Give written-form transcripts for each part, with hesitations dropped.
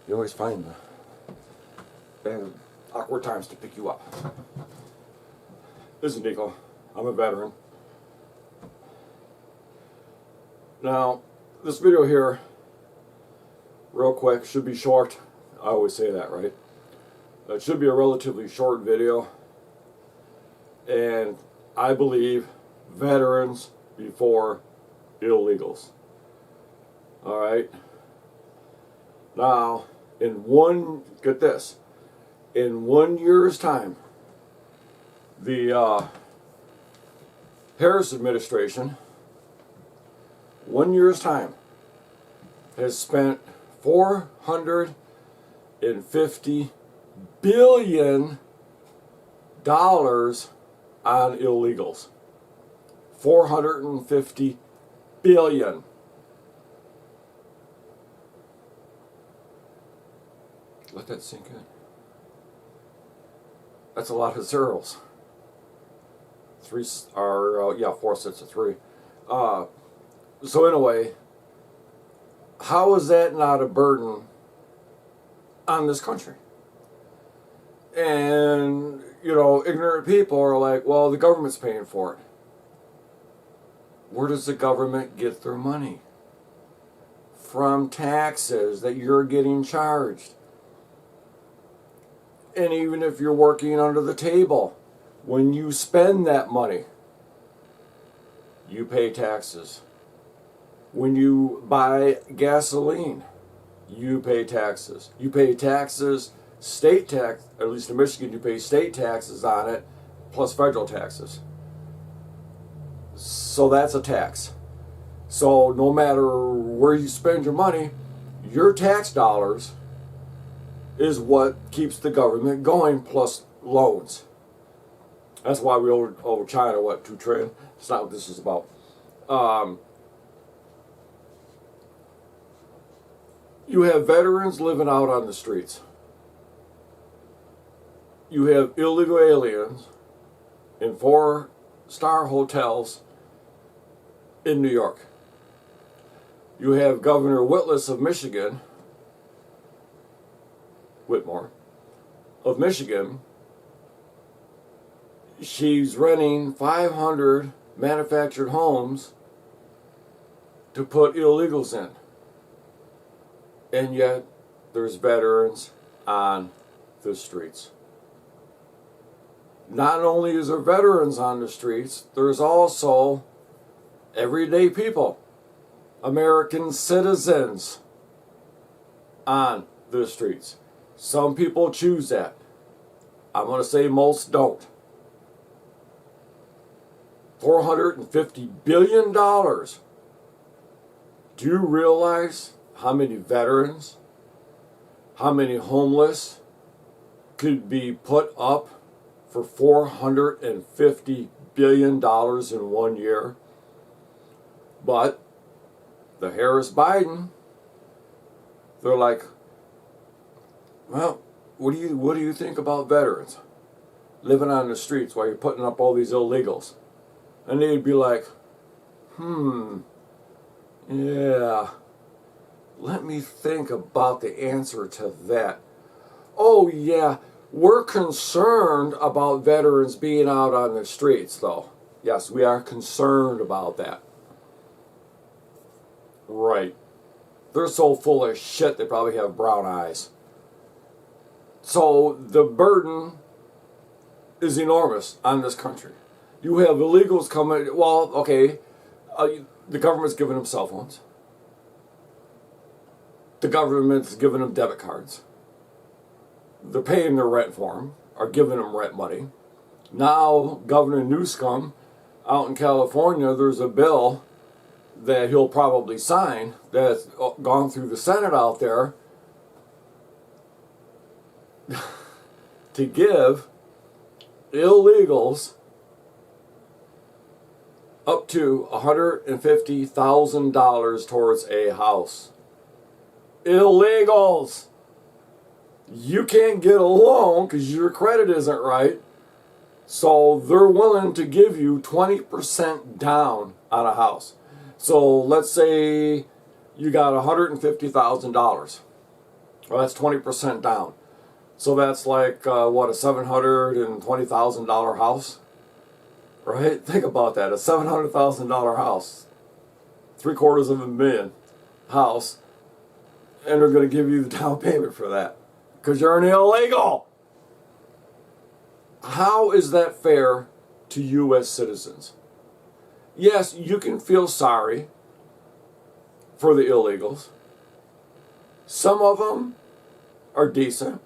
You always find awkward times to pick you up. This is Nico. I'm a veteran. Now, this video here, real quick, should be short. I always say that, right? It should be a relatively short video. And I believe veterans before illegals. Alright? Now, get this, in 1 year's time, the Harris administration, 1 year's time, has spent $450 billion on illegals. $450 billion. Let that sink in. That's a lot of zeros. Four sets of three. So anyway, how is that not a burden on this country? And, you know, ignorant people are like, well, the government's paying for it. Where does the government get their money? From taxes that you're getting charged. And even if you're working under the table, when you spend that money, you pay taxes. When you buy gasoline, you pay taxes. You pay taxes, state tax, at least in Michigan, you pay state taxes on it, plus federal taxes. So that's a tax. So no matter where you spend your money, your tax dollars is what keeps the government going, plus loans. That's why we owe China, what, $2 trillion? That's not what this is about. You have veterans living out on the streets. You have illegal aliens in 4-star hotels in New York. You have Governor Whitmore of Michigan. She's renting 500 manufactured homes to put illegals in. And yet, there's veterans on the streets. Not only is there veterans on the streets, there's also everyday people, American citizens, on the streets. Some people choose that. I'm going to say most don't. $450 billion. Do you realize how many veterans, how many homeless could be put up for $450 billion in 1 year? But the Harris-Biden, they're like, well, what do you think about veterans living on the streets while you're putting up all these illegals? And they'd be like, yeah, let me think about the answer to that. Oh yeah, we're concerned about veterans being out on the streets, though. Yes, we are concerned about that. Right. They're so full of shit they probably have brown eyes. So the burden is enormous on this country. You have illegals coming, well, okay, the government's giving them cell phones. The government's giving them debit cards. They're paying their rent for them, or giving them rent money. Now, Governor Newsom, out in California, there's a bill that he'll probably sign that's gone through the Senate out there to give illegals up to $150,000 towards a house. Illegals! You can't get a loan because your credit isn't right. So they're willing to give you 20% down on a house. So let's say you got $150,000. Well, that's 20% down. So that's like, what, a $720,000 house? Right? Think about that. A $700,000 house. $750,000 house. And they're going to give you the down payment for that. Because you're an illegal. How is that fair to U.S. citizens? Yes, you can feel sorry for the illegals. Some of them are decent.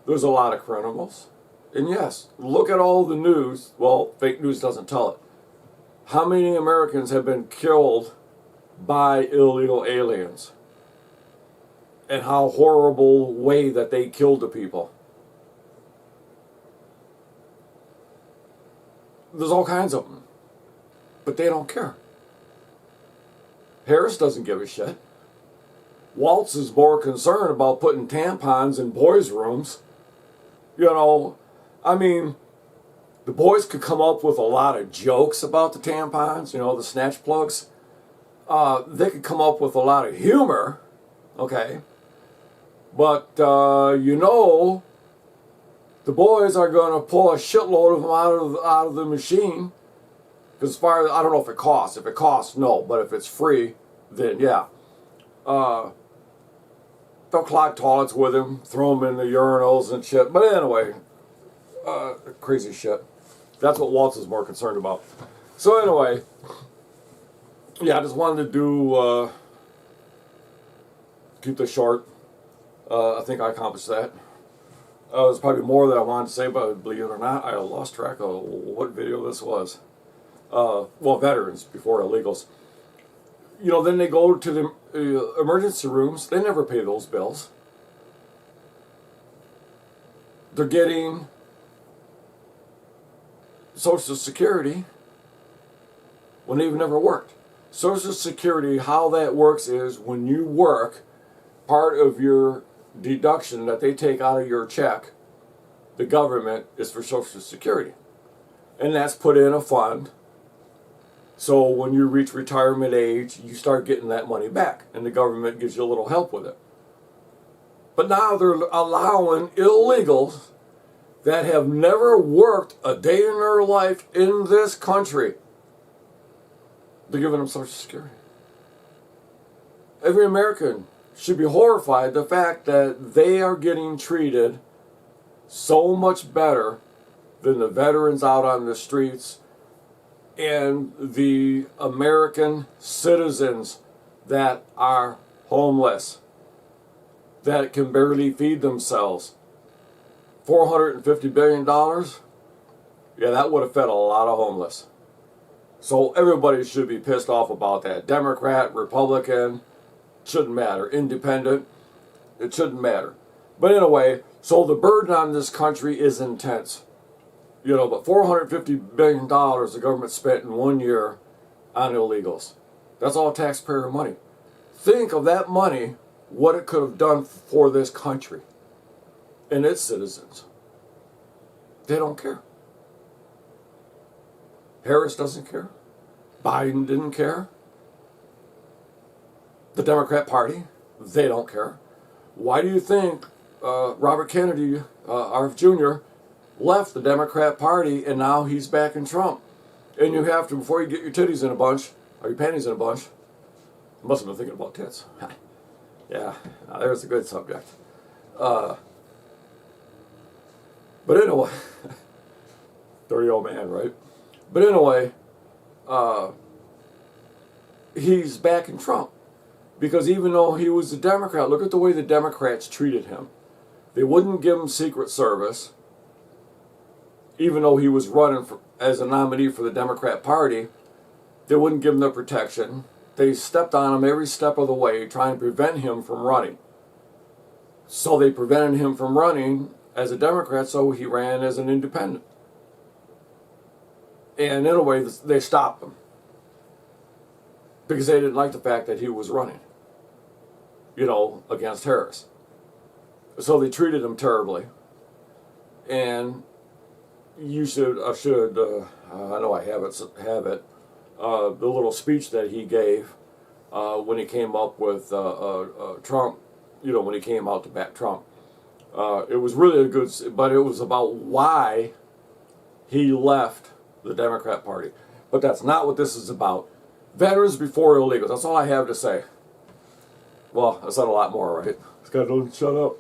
There's a lot of criminals. And yes, look at all the news. Well, fake news doesn't tell it. How many Americans have been killed by illegal aliens? And how horrible way that they killed the people. There's all kinds of them. But they don't care. Harris doesn't give a shit. Waltz is more concerned about putting tampons in boys' rooms. You know, I mean, the boys could come up with a lot of jokes about the tampons, you know, the snatch plugs. They could come up with a lot of humor, okay? But, you know, the boys are going to pull a shitload of them out of the machine. Because as far as, I don't know if it costs. If it costs, no. But if it's free, then yeah. They'll clog toilets with him, throw them in the urinals and shit. But anyway, crazy shit. That's what Waltz is more concerned about. So anyway, yeah, I just wanted to do, keep this short. I think I accomplished that. There's probably more that I wanted to say, but believe it or not, I lost track of what video this was. Well, veterans before illegals. You know, then they go to the emergency rooms. They never pay those bills. They're getting Social Security when they've never worked. Social Security, how that works is when you work, part of your deduction that they take out of your check, the government, is for Social Security. And that's put in a fund. So when you reach retirement age, you start getting that money back, and the government gives you a little help with it. But now they're allowing illegals that have never worked a day in their life in this country. They're giving them Social Security. Every American should be horrified at the fact that they are getting treated so much better than the veterans out on the streets and the American citizens that are homeless, that can barely feed themselves. $450 billion? Yeah, that would have fed a lot of homeless. So everybody should be pissed off about that. Democrat, Republican, shouldn't matter. Independent, it shouldn't matter. But anyway, so the burden on this country is intense. You know, but $450 billion the government spent in 1 year on illegals. That's all taxpayer money. Think of that money, what it could have done for this country and its citizens. They don't care. Harris doesn't care. Biden didn't care. The Democrat Party, they don't care. Why do you think Robert Kennedy, RF Jr., left the Democrat Party and now he's backing Trump? And you have to, before you get your titties in a bunch, or your panties in a bunch, I must have been thinking about tits. Yeah, there's a good subject. But anyway, dirty old man, right? But anyway, he's backing Trump. Because even though he was a Democrat, look at the way the Democrats treated him. They wouldn't give him Secret Service, even though he was running as a nominee for the Democrat Party. They wouldn't give him the protection. They stepped on him every step of the way, trying to prevent him from running. So they prevented him from running as a Democrat, so he ran as an independent. And in a way, they stopped him. Because they didn't like the fact that he was running, you know, against Harris. So they treated him terribly. And you should, I know I have it, the little speech that he gave when he came up with Trump when he came out to back Trump. It was really a good, but it was about why he left the Democrat Party. But that's not what this is about. Veterans before illegals. That's all I have to say. Well, I said a lot more, right? This guy doesn't shut up.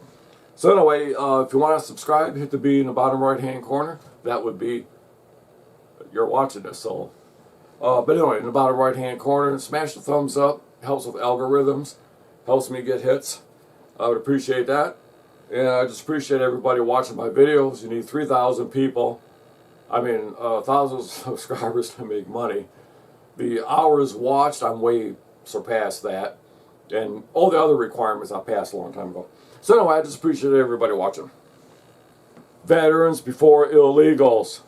So anyway, if you want to subscribe, hit the B in the bottom right-hand corner. That would be, you're watching this, so. But anyway, in the bottom right-hand corner, smash the thumbs up. Helps with algorithms. Helps me get hits. I would appreciate that. And I just appreciate everybody watching my videos. You need 3,000 people. I mean, 1,000 subscribers to make money. The hours watched, I'm way surpassed that. And all the other requirements I passed a long time ago. So anyway, I just appreciate everybody watching. Veterans before illegals.